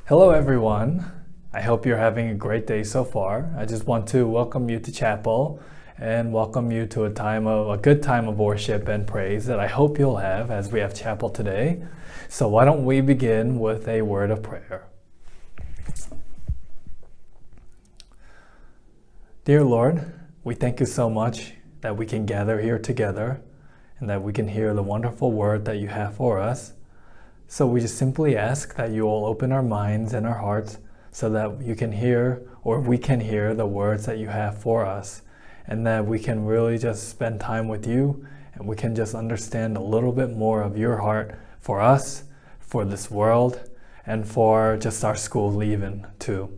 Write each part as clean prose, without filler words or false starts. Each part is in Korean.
Hello, everyone. I hope you're having a great day so far. I just want to welcome you to chapel and welcome you to a good time of worship and praise that I hope you'll have as we have chapel today. So why don't we begin with a word of prayer. Dear Lord, we thank you so much that we can gather here together and that we can hear the wonderful word that you have for us. So we just simply ask that you will open our minds and our hearts so that you can hear, or we can hear, the words that you have for us, and that we can really just spend time with you and we can just understand a little bit more of your heart for us, for this world, and for just our school leaving too.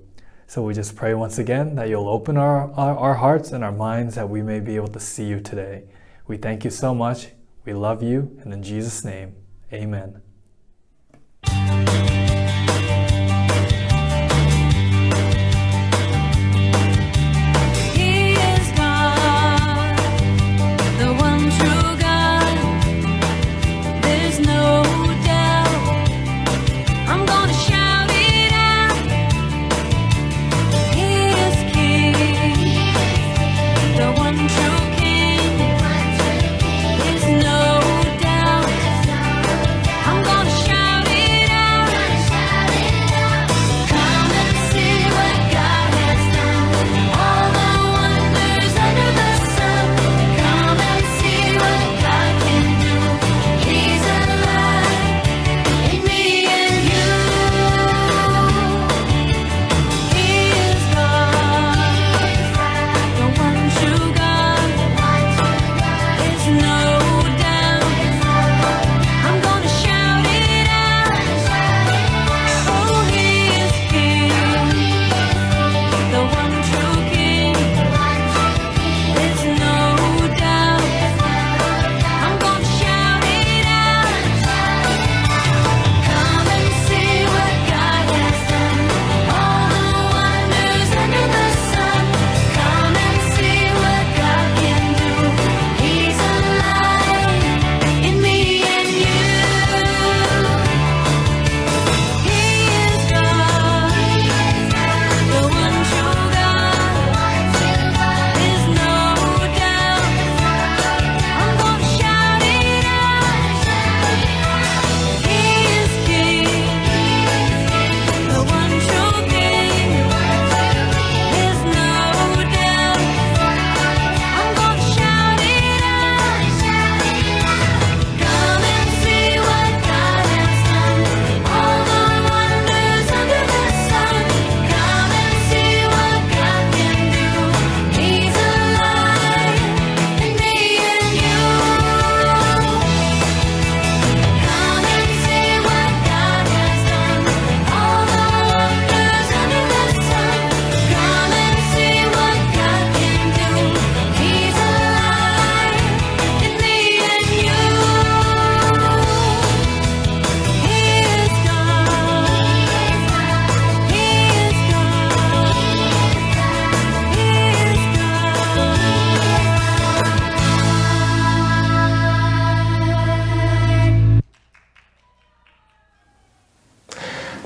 So we just pray once again that you'll open our hearts and our minds that we may be able to see you today. We thank you so much. We love you, and in Jesus' name, amen.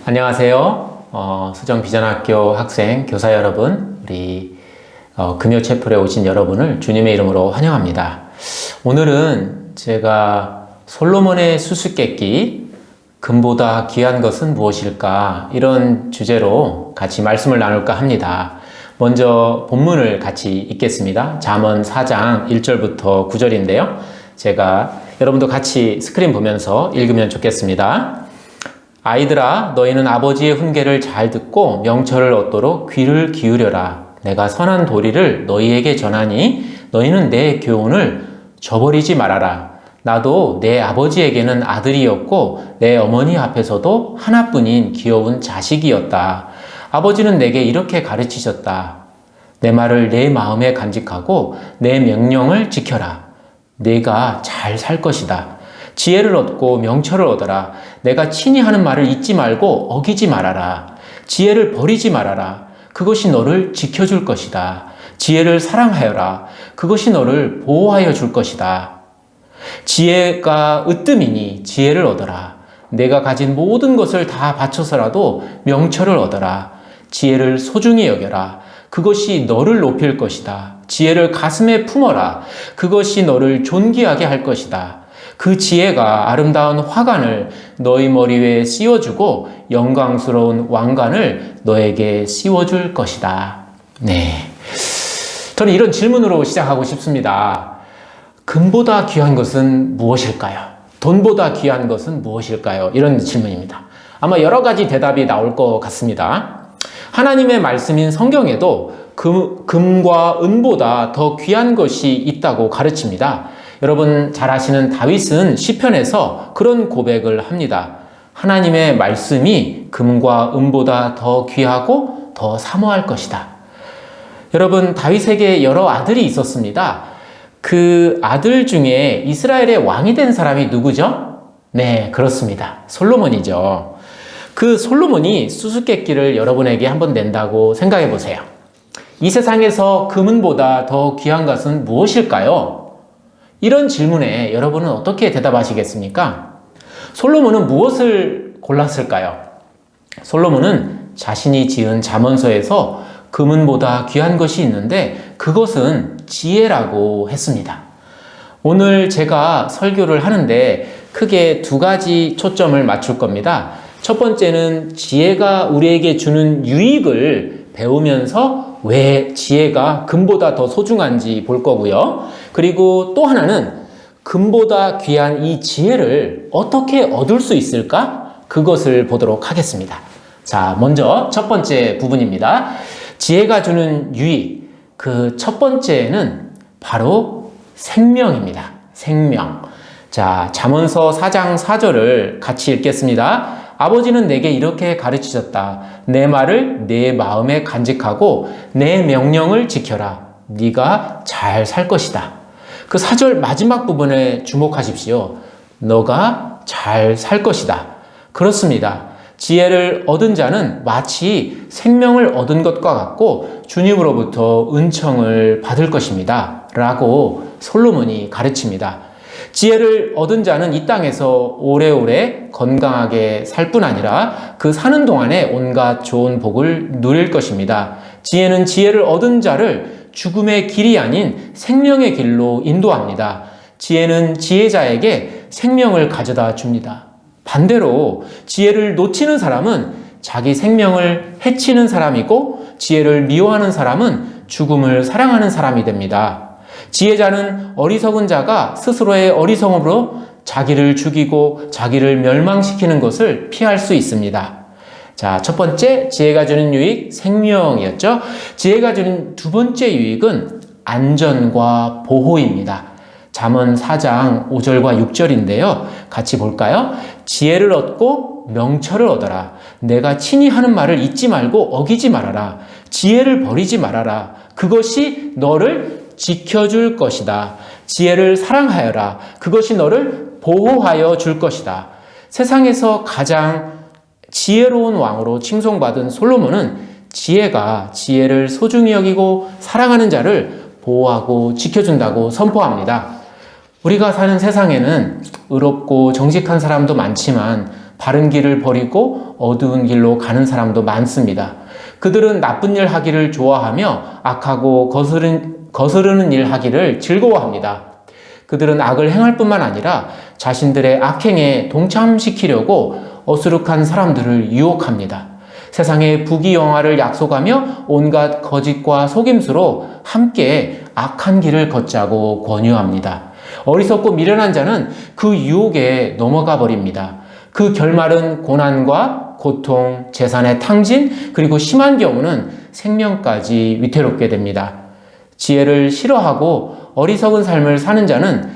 안녕하세요. 수정비전학교 학생, 교사 여러분, 우리 금요체플에 오신 여러분을 주님의 이름으로 환영합니다. 오늘은 제가 솔로몬의 수수께끼, 금보다 귀한 것은 무엇일까? 이런 주제로 같이 말씀을 나눌까 합니다. 먼저 본문을 같이 읽겠습니다. 잠언 4장 1절부터 9절인데요. 제가 여러분도 같이 스크린 보면서 읽으면 좋겠습니다. 아이들아, 너희는 아버지의 훈계를 잘 듣고 명철을 얻도록 귀를 기울여라. 내가 선한 도리를 너희에게 전하니 너희는 내 교훈을 저버리지 말아라. 나도 내 아버지에게는 아들이었고 내 어머니 앞에서도 하나뿐인 귀여운 자식이었다. 아버지는 내게 이렇게 가르치셨다. 내 말을 내 마음에 간직하고 내 명령을 지켜라. 네가 잘 살 것이다. 지혜를 얻고 명철을 얻어라. 내가 친히 하는 말을 잊지 말고 어기지 말아라. 지혜를 버리지 말아라. 그것이 너를 지켜줄 것이다. 지혜를 사랑하여라. 그것이 너를 보호하여 줄 것이다. 지혜가 으뜸이니 지혜를 얻어라. 내가 가진 모든 것을 다 바쳐서라도 명철을 얻어라. 지혜를 소중히 여겨라. 그것이 너를 높일 것이다. 지혜를 가슴에 품어라. 그것이 너를 존귀하게 할 것이다. 그 지혜가 아름다운 화관을 너희 머리 위에 씌워주고 영광스러운 왕관을 너에게 씌워줄 것이다. 네. 저는 이런 질문으로 시작하고 싶습니다. 금보다 귀한 것은 무엇일까요? 돈보다 귀한 것은 무엇일까요? 이런 질문입니다. 아마 여러 가지 대답이 나올 것 같습니다. 하나님의 말씀인 성경에도 금과 은보다 더 귀한 것이 있다고 가르칩니다. 여러분 잘 아시는 다윗은 시편에서 그런 고백을 합니다. 하나님의 말씀이 금과 은보다 더 귀하고 더 사모할 것이다. 여러분 다윗에게 여러 아들이 있었습니다. 그 아들 중에 이스라엘의 왕이 된 사람이 누구죠? 네, 그렇습니다. 솔로몬이죠. 그 솔로몬이 수수께끼를 여러분에게 한번 낸다고 생각해 보세요. 이 세상에서 금은보다 더 귀한 것은 무엇일까요? 이런 질문에 여러분은 어떻게 대답하시겠습니까? 솔로몬은 무엇을 골랐을까요? 솔로몬은 자신이 지은 잠언서에서 금은보다 귀한 것이 있는데 그것은 지혜라고 했습니다. 오늘 제가 설교를 하는데 크게 두 가지 초점을 맞출 겁니다. 첫 번째는 지혜가 우리에게 주는 유익을 배우면서 왜 지혜가 금보다 더 소중한지 볼 거고요. 그리고 또 하나는 금보다 귀한 이 지혜를 어떻게 얻을 수 있을까? 그것을 보도록 하겠습니다. 자, 먼저 첫 번째 부분입니다. 지혜가 주는 유익. 그 첫 번째는 바로 생명입니다. 생명. 자, 잠언서 4장 4절을 같이 읽겠습니다. 아버지는 내게 이렇게 가르치셨다. 내 말을 내 마음에 간직하고 내 명령을 지켜라. 네가 잘 살 것이다. 그 4절 마지막 부분에 주목하십시오. 너가 잘 살 것이다. 그렇습니다. 지혜를 얻은 자는 마치 생명을 얻은 것과 같고 주님으로부터 은총을 받을 것입니다. 라고 솔로몬이 가르칩니다. 지혜를 얻은 자는 이 땅에서 오래오래 건강하게 살 뿐 아니라 그 사는 동안에 온갖 좋은 복을 누릴 것입니다. 지혜는 지혜를 얻은 자를 죽음의 길이 아닌 생명의 길로 인도합니다. 지혜는 지혜자에게 생명을 가져다 줍니다. 반대로 지혜를 놓치는 사람은 자기 생명을 해치는 사람이고 지혜를 미워하는 사람은 죽음을 사랑하는 사람이 됩니다. 지혜자는 어리석은 자가 스스로의 어리석음으로 자기를 죽이고 자기를 멸망시키는 것을 피할 수 있습니다. 자, 첫 번째 지혜가 주는 유익 생명이었죠. 지혜가 주는 두 번째 유익은 안전과 보호입니다. 잠언 4장 5절과 6절인데요. 같이 볼까요? 지혜를 얻고 명철을 얻어라. 내가 친히 하는 말을 잊지 말고 어기지 말아라. 지혜를 버리지 말아라. 그것이 너를 지켜줄 것이다. 지혜를 사랑하여라. 그것이 너를 보호하여 줄 것이다. 세상에서 가장 지혜로운 왕으로 칭송받은 솔로몬은 지혜가 지혜를 소중히 여기고 사랑하는 자를 보호하고 지켜준다고 선포합니다. 우리가 사는 세상에는 의롭고 정직한 사람도 많지만 바른 길을 버리고 어두운 길로 가는 사람도 많습니다. 그들은 나쁜 일 하기를 좋아하며 악하고 거스르는 일 하기를 즐거워합니다. 그들은 악을 행할 뿐만 아니라 자신들의 악행에 동참시키려고 어수룩한 사람들을 유혹합니다. 세상에 부귀영화를 약속하며 온갖 거짓과 속임수로 함께 악한 길을 걷자고 권유합니다. 어리석고 미련한 자는 그 유혹에 넘어가 버립니다. 그 결말은 고난과 고통, 재산의 탕진, 그리고 심한 경우는 생명까지 위태롭게 됩니다. 지혜를 싫어하고 어리석은 삶을 사는 자는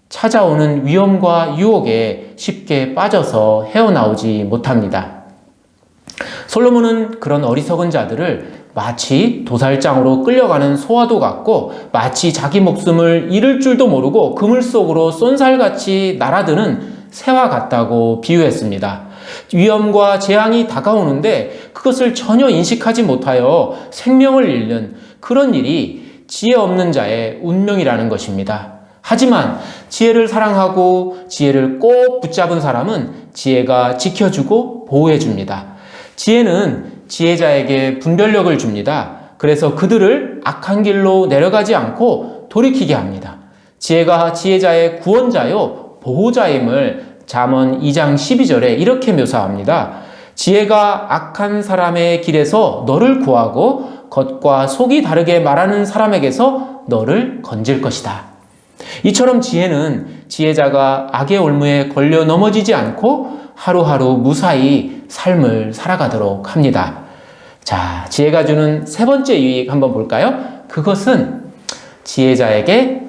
찾아오는 위험과 유혹에 쉽게 빠져서 헤어나오지 못합니다. 솔로몬은 그런 어리석은 자들을 마치 도살장으로 끌려가는 소와도 같고 마치 자기 목숨을 잃을 줄도 모르고 그물 속으로 쏜살같이 날아드는 새와 같다고 비유했습니다. 위험과 재앙이 다가오는데 그것을 전혀 인식하지 못하여 생명을 잃는 그런 일이 지혜 없는 자의 운명이라는 것입니다. 하지만 지혜를 사랑하고 지혜를 꼭 붙잡은 사람은 지혜가 지켜주고 보호해줍니다. 지혜는 지혜자에게 분별력을 줍니다. 그래서 그들을 악한 길로 내려가지 않고 돌이키게 합니다. 지혜가 지혜자의 구원자요 보호자임을 잠언 2장 12절에 이렇게 묘사합니다. 지혜가 악한 사람의 길에서 너를 구하고 겉과 속이 다르게 말하는 사람에게서 너를 건질 것이다. 이처럼 지혜는 지혜자가 악의 올무에 걸려 넘어지지 않고 하루하루 무사히 삶을 살아가도록 합니다. 자, 지혜가 주는 세 번째 유익 한번 볼까요? 그것은 지혜자에게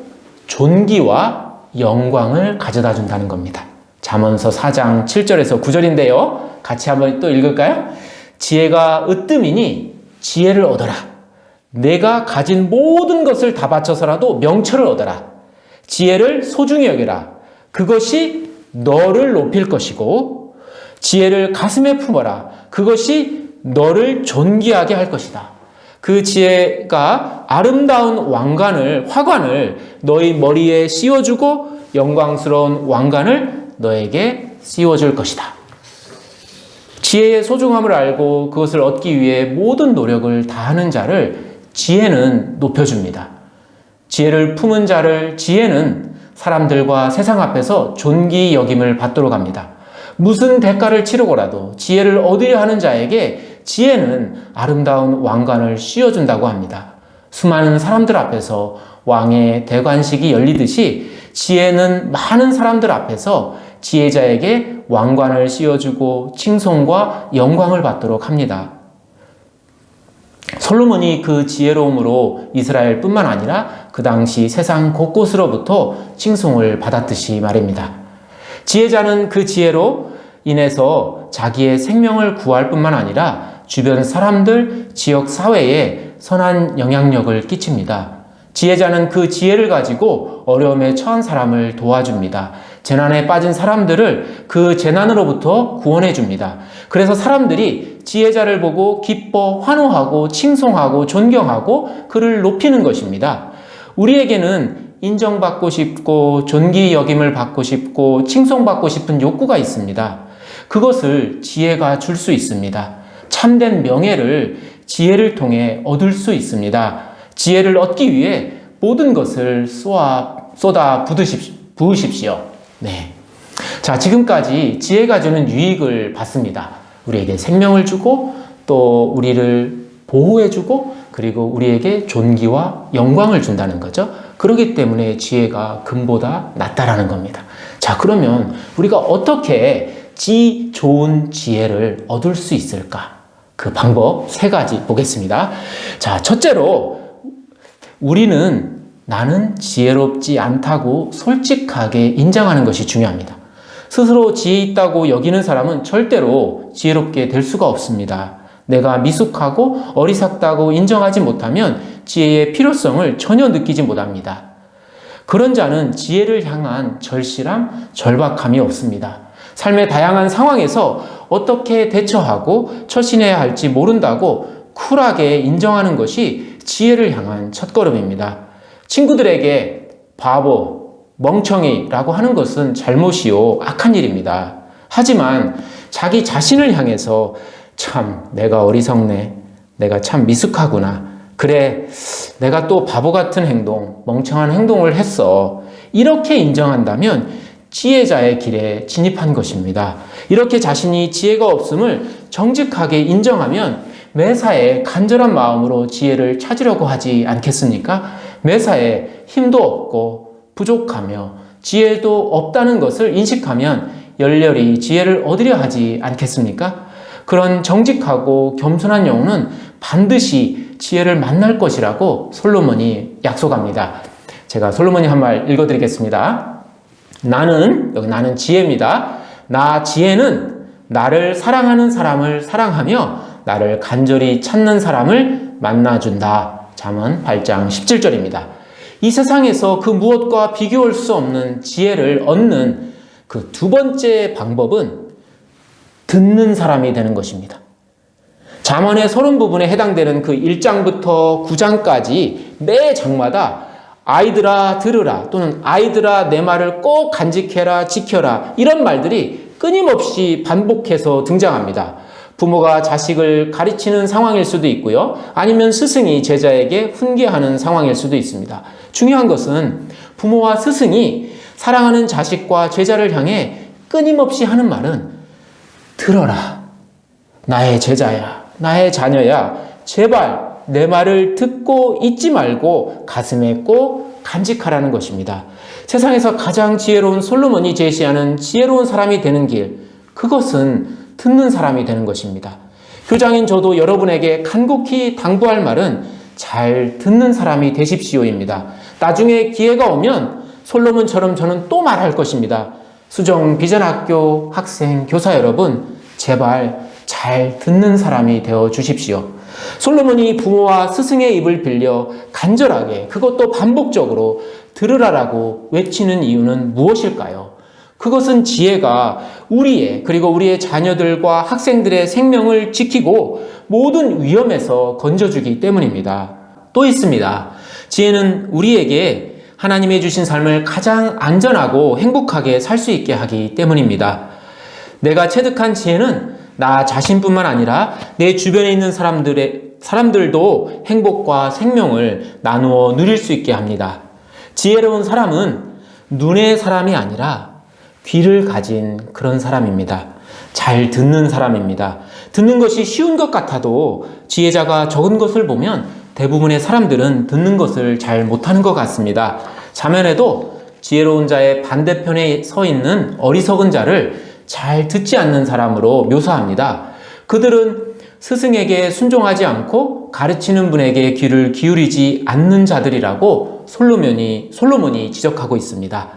존귀와 영광을 가져다 준다는 겁니다. 잠언서 4장 7절에서 9절인데요. 같이 한번 또 읽을까요? 지혜가 으뜸이니 지혜를 얻어라. 내가 가진 모든 것을 다 바쳐서라도 명철을 얻어라. 지혜를 소중히 여겨라. 그것이 너를 높일 것이고 지혜를 가슴에 품어라. 그것이 너를 존귀하게 할 것이다. 그 지혜가 아름다운 화관을 너희 머리에 씌워주고 영광스러운 왕관을 너에게 씌워줄 것이다. 지혜의 소중함을 알고 그것을 얻기 위해 모든 노력을 다하는 자를 지혜는 높여줍니다. 지혜를 품은 자를 지혜는 사람들과 세상 앞에서 존귀 여김을 받도록 합니다. 무슨 대가를 치르고라도 지혜를 얻으려 하는 자에게 지혜는 아름다운 왕관을 씌워준다고 합니다. 수많은 사람들 앞에서 왕의 대관식이 열리듯이 지혜는 많은 사람들 앞에서 지혜자에게 왕관을 씌워주고 칭송과 영광을 받도록 합니다. 솔로몬이 그 지혜로움으로 이스라엘뿐만 아니라 그 당시 세상 곳곳으로부터 칭송을 받았듯이 말입니다. 지혜자는 그 지혜로 인해서 자기의 생명을 구할 뿐만 아니라 주변 사람들, 지역 사회에 선한 영향력을 끼칩니다. 지혜자는 그 지혜를 가지고 어려움에 처한 사람을 도와줍니다. 재난에 빠진 사람들을 그 재난으로부터 구원해 줍니다. 그래서 사람들이 지혜자를 보고 기뻐 환호하고 칭송하고 존경하고 그를 높이는 것입니다. 우리에게는 인정받고 싶고 존귀 여김을 받고 싶고 칭송받고 싶은 욕구가 있습니다. 그것을 지혜가 줄 수 있습니다. 참된 명예를 지혜를 통해 얻을 수 있습니다. 지혜를 얻기 위해 모든 것을 쏟아 부으십시오. 네. 자, 지금까지 지혜가 주는 유익을 봤습니다. 우리에게 생명을 주고 또 우리를 보호해주고 그리고 우리에게 존귀와 영광을 준다는 거죠. 그렇기 때문에 지혜가 금보다 낫다라는 겁니다. 자, 그러면 우리가 어떻게 좋은 지혜를 얻을 수 있을까? 그 방법 세 가지 보겠습니다. 자, 첫째로 우리는 나는 지혜롭지 않다고 솔직하게 인정하는 것이 중요합니다. 스스로 지혜 있다고 여기는 사람은 절대로 지혜롭게 될 수가 없습니다. 내가 미숙하고 어리석다고 인정하지 못하면 지혜의 필요성을 전혀 느끼지 못합니다. 그런 자는 지혜를 향한 절실함, 절박함이 없습니다. 삶의 다양한 상황에서 어떻게 대처하고 처신해야 할지 모른다고 쿨하게 인정하는 것이 지혜를 향한 첫걸음입니다. 친구들에게 바보, 멍청이라고 하는 것은 잘못이요, 악한 일입니다. 하지만 자기 자신을 향해서 참 내가 어리석네, 내가 참 미숙하구나, 그래 내가 또 바보 같은 행동, 멍청한 행동을 했어, 이렇게 인정한다면 지혜자의 길에 진입한 것입니다. 이렇게 자신이 지혜가 없음을 정직하게 인정하면 매사에 간절한 마음으로 지혜를 찾으려고 하지 않겠습니까? 매사에 힘도 없고 부족하며 지혜도 없다는 것을 인식하면 열렬히 지혜를 얻으려 하지 않겠습니까? 그런 정직하고 겸손한 영혼은 반드시 지혜를 만날 것이라고 솔로몬이 약속합니다. 제가 솔로몬이 한 말 읽어드리겠습니다. 나는 지혜입니다. 나 지혜는 나를 사랑하는 사람을 사랑하며 나를 간절히 찾는 사람을 만나준다. 잠언 8장 17절입니다. 이 세상에서 그 무엇과 비교할 수 없는 지혜를 얻는 그 두 번째 방법은 듣는 사람이 되는 것입니다. 잠언의 서론 부분에 해당되는 그 1장부터 9장까지 매 장마다 아이들아 들으라 또는 아이들아 내 말을 꼭 간직해라 지켜라 이런 말들이 끊임없이 반복해서 등장합니다. 부모가 자식을 가르치는 상황일 수도 있고요. 아니면 스승이 제자에게 훈계하는 상황일 수도 있습니다. 중요한 것은 부모와 스승이 사랑하는 자식과 제자를 향해 끊임없이 하는 말은 들어라. 나의 제자야. 나의 자녀야. 제발 내 말을 듣고 잊지 말고 가슴에 꼭 간직하라는 것입니다. 세상에서 가장 지혜로운 솔로몬이 제시하는 지혜로운 사람이 되는 길, 그것은 듣는 사람이 되는 것입니다. 교장인 저도 여러분에게 간곡히 당부할 말은 잘 듣는 사람이 되십시오입니다. 나중에 기회가 오면 솔로몬처럼 저는 또 말할 것입니다. 수정 비전학교 학생, 교사 여러분, 제발 잘 듣는 사람이 되어 주십시오. 솔로몬이 부모와 스승의 입을 빌려 간절하게, 그것도 반복적으로 들으라라고 외치는 이유는 무엇일까요? 그것은 지혜가 우리의 그리고 우리의 자녀들과 학생들의 생명을 지키고 모든 위험에서 건져주기 때문입니다. 또 있습니다. 지혜는 우리에게 하나님이 주신 삶을 가장 안전하고 행복하게 살 수 있게 하기 때문입니다. 내가 체득한 지혜는 나 자신뿐만 아니라 내 주변에 있는 사람들도 행복과 생명을 나누어 누릴 수 있게 합니다. 지혜로운 사람은 눈의 사람이 아니라 귀를 가진 그런 사람입니다. 잘 듣는 사람입니다. 듣는 것이 쉬운 것 같아도 지혜자가 적은 것을 보면 대부분의 사람들은 듣는 것을 잘 못하는 것 같습니다. 자면에도 지혜로운 자의 반대편에 서 있는 어리석은 자를 잘 듣지 않는 사람으로 묘사합니다. 그들은 스승에게 순종하지 않고 가르치는 분에게 귀를 기울이지 않는 자들이라고 솔로몬이 지적하고 있습니다.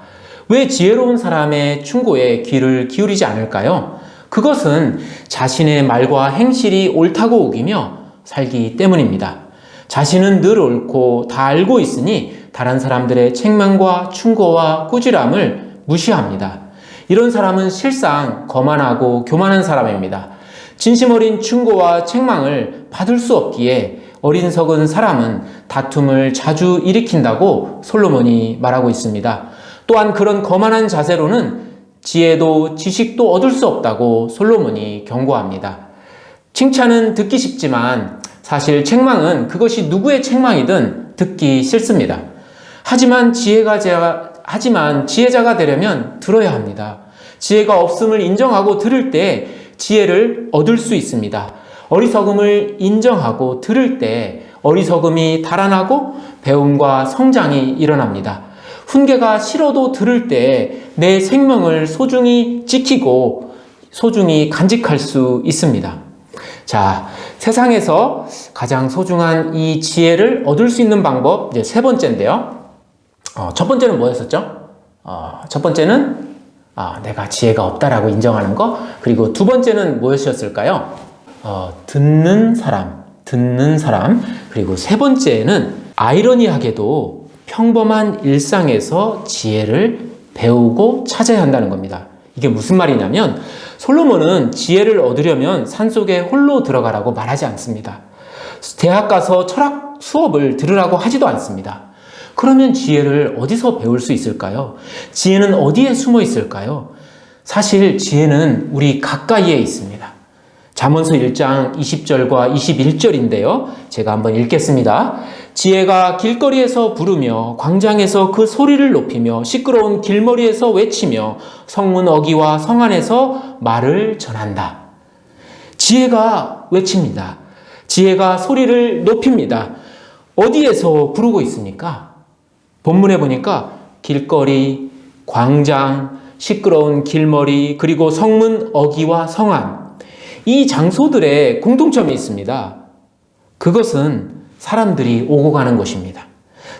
왜 지혜로운 사람의 충고에 귀를 기울이지 않을까요? 그것은 자신의 말과 행실이 옳다고 우기며 살기 때문입니다. 자신은 늘 옳고 다 알고 있으니 다른 사람들의 책망과 충고와 꾸지람을 무시합니다. 이런 사람은 실상 거만하고 교만한 사람입니다. 진심 어린 충고와 책망을 받을 수 없기에 어리석은 사람은 다툼을 자주 일으킨다고 솔로몬이 말하고 있습니다. 또한 그런 거만한 자세로는 지혜도 지식도 얻을 수 없다고 솔로몬이 경고합니다. 칭찬은 듣기 쉽지만 사실 책망은 그것이 누구의 책망이든 듣기 싫습니다. 하지만 지혜자가 되려면 들어야 합니다. 지혜가 없음을 인정하고 들을 때 지혜를 얻을 수 있습니다. 어리석음을 인정하고 들을 때 어리석음이 달아나고 배움과 성장이 일어납니다. 훈계가 싫어도 들을 때 내 생명을 소중히 지키고 소중히 간직할 수 있습니다. 자, 세상에서 가장 소중한 이 지혜를 얻을 수 있는 방법 이제 세 번째인데요. 첫 번째는 뭐였었죠? 첫 번째는 내가 지혜가 없다라고 인정하는 거. 그리고 두 번째는 무엇이었을까요? 듣는 사람. 그리고 세 번째는 아이러니하게도 평범한 일상에서 지혜를 배우고 찾아야 한다는 겁니다. 이게 무슨 말이냐면 솔로몬은 지혜를 얻으려면 산속에 홀로 들어가라고 말하지 않습니다. 대학 가서 철학 수업을 들으라고 하지도 않습니다. 그러면 지혜를 어디서 배울 수 있을까요? 지혜는 어디에 숨어 있을까요? 사실 지혜는 우리 가까이에 있습니다. 잠언서 1장 20절과 21절인데요. 제가 한번 읽겠습니다. 지혜가 길거리에서 부르며 광장에서 그 소리를 높이며 시끄러운 길머리에서 외치며 성문 어귀와 성 안에서 말을 전한다. 지혜가 외칩니다. 지혜가 소리를 높입니다. 어디에서 부르고 있습니까? 본문에 보니까 길거리, 광장, 시끄러운 길머리, 그리고 성문 어귀와 성안, 이 장소들의 공통점이 있습니다. 그것은 사람들이 오고 가는 곳입니다.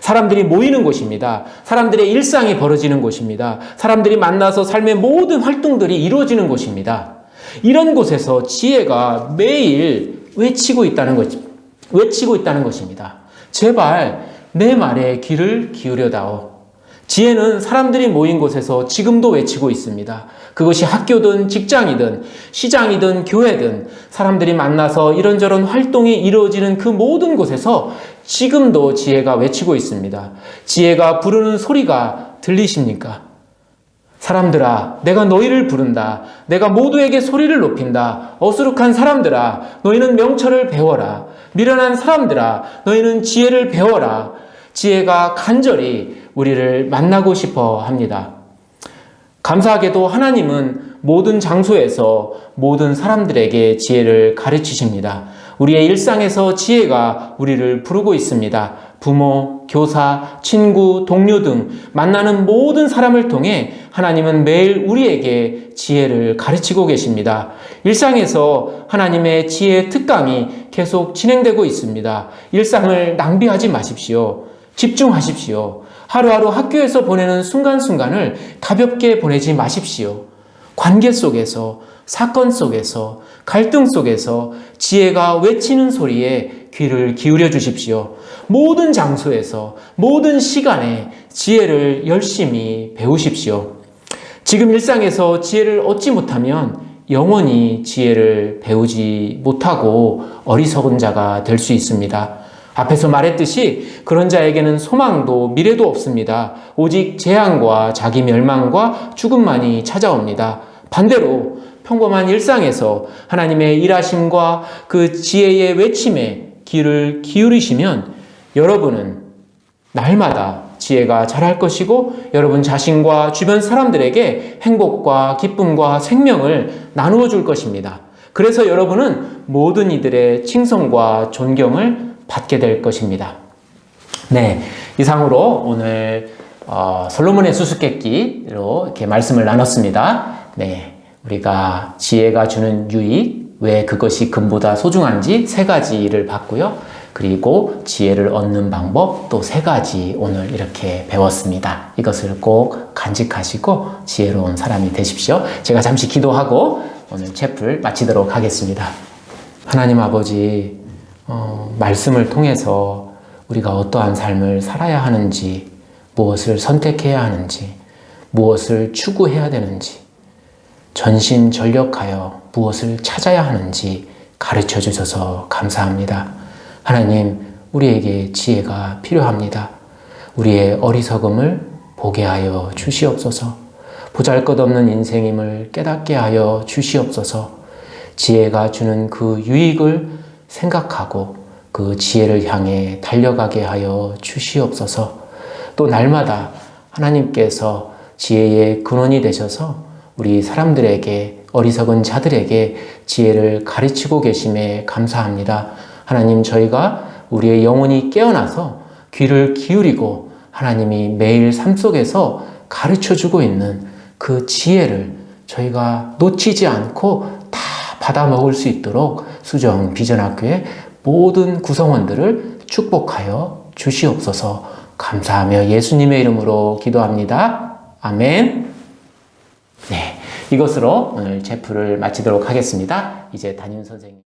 사람들이 모이는 곳입니다. 사람들의 일상이 벌어지는 곳입니다. 사람들이 만나서 삶의 모든 활동들이 이루어지는 곳입니다. 이런 곳에서 지혜가 매일 외치고 있다는 것입니다. 제발 내 말에 귀를 기울여다오. 지혜는 사람들이 모인 곳에서 지금도 외치고 있습니다. 그것이 학교든 직장이든 시장이든 교회든 사람들이 만나서 이런저런 활동이 이루어지는 그 모든 곳에서 지금도 지혜가 외치고 있습니다. 지혜가 부르는 소리가 들리십니까? 사람들아, 내가 너희를 부른다. 내가 모두에게 소리를 높인다. 어수룩한 사람들아, 너희는 명철을 배워라. 미련한 사람들아, 너희는 지혜를 배워라. 지혜가 간절히 우리를 만나고 싶어 합니다. 감사하게도 하나님은 모든 장소에서 모든 사람들에게 지혜를 가르치십니다. 우리의 일상에서 지혜가 우리를 부르고 있습니다. 부모, 교사, 친구, 동료 등 만나는 모든 사람을 통해 하나님은 매일 우리에게 지혜를 가르치고 계십니다. 일상에서 하나님의 지혜 특강이 계속 진행되고 있습니다. 일상을 낭비하지 마십시오. 집중하십시오. 하루하루 학교에서 보내는 순간순간을 가볍게 보내지 마십시오. 관계 속에서, 사건 속에서, 갈등 속에서 지혜가 외치는 소리에 귀를 기울여 주십시오. 모든 장소에서, 모든 시간에 지혜를 열심히 배우십시오. 지금 일상에서 지혜를 얻지 못하면 영원히 지혜를 배우지 못하고 어리석은 자가 될 수 있습니다. 앞에서 말했듯이 그런 자에게는 소망도 미래도 없습니다. 오직 재앙과 자기 멸망과 죽음만이 찾아옵니다. 반대로 평범한 일상에서 하나님의 일하심과 그 지혜의 외침에 귀를 기울이시면 여러분은 날마다 지혜가 자랄 것이고 여러분 자신과 주변 사람들에게 행복과 기쁨과 생명을 나누어 줄 것입니다. 그래서 여러분은 모든 이들의 칭송과 존경을 받게 될 것입니다. 네, 이상으로 오늘 솔로몬의 수수께끼로 이렇게 말씀을 나눴습니다. 네, 우리가 지혜가 주는 유익, 왜 그것이 금보다 소중한지 3가지를 봤고요. 그리고 지혜를 얻는 방법 또 3가지 오늘 이렇게 배웠습니다. 이것을 꼭 간직하시고 지혜로운 사람이 되십시오. 제가 잠시 기도하고 오늘 챕을 마치도록 하겠습니다. 하나님 아버지, 말씀을 통해서 우리가 어떠한 삶을 살아야 하는지, 무엇을 선택해야 하는지, 무엇을 추구해야 되는지, 전심전력하여 무엇을 찾아야 하는지 가르쳐 주셔서 감사합니다. 하나님, 우리에게 지혜가 필요합니다. 우리의 어리석음을 보게 하여 주시옵소서. 보잘것없는 인생임을 깨닫게 하여 주시옵소서. 지혜가 주는 그 유익을 생각하고 그 지혜를 향해 달려가게 하여 주시옵소서. 또 날마다 하나님께서 지혜의 근원이 되셔서 우리 사람들에게, 어리석은 자들에게 지혜를 가르치고 계심에 감사합니다. 하나님, 저희가 우리의 영혼이 깨어나서 귀를 기울이고 하나님이 매일 삶 속에서 가르쳐주고 있는 그 지혜를 저희가 놓치지 않고 다 받아 먹을 수 있도록 수정 비전학교의 모든 구성원들을 축복하여 주시옵소서. 감사하며 예수님의 이름으로 기도합니다. 아멘. 네, 이것으로 오늘 제프를 마치도록 하겠습니다. 이제 담임 선생님.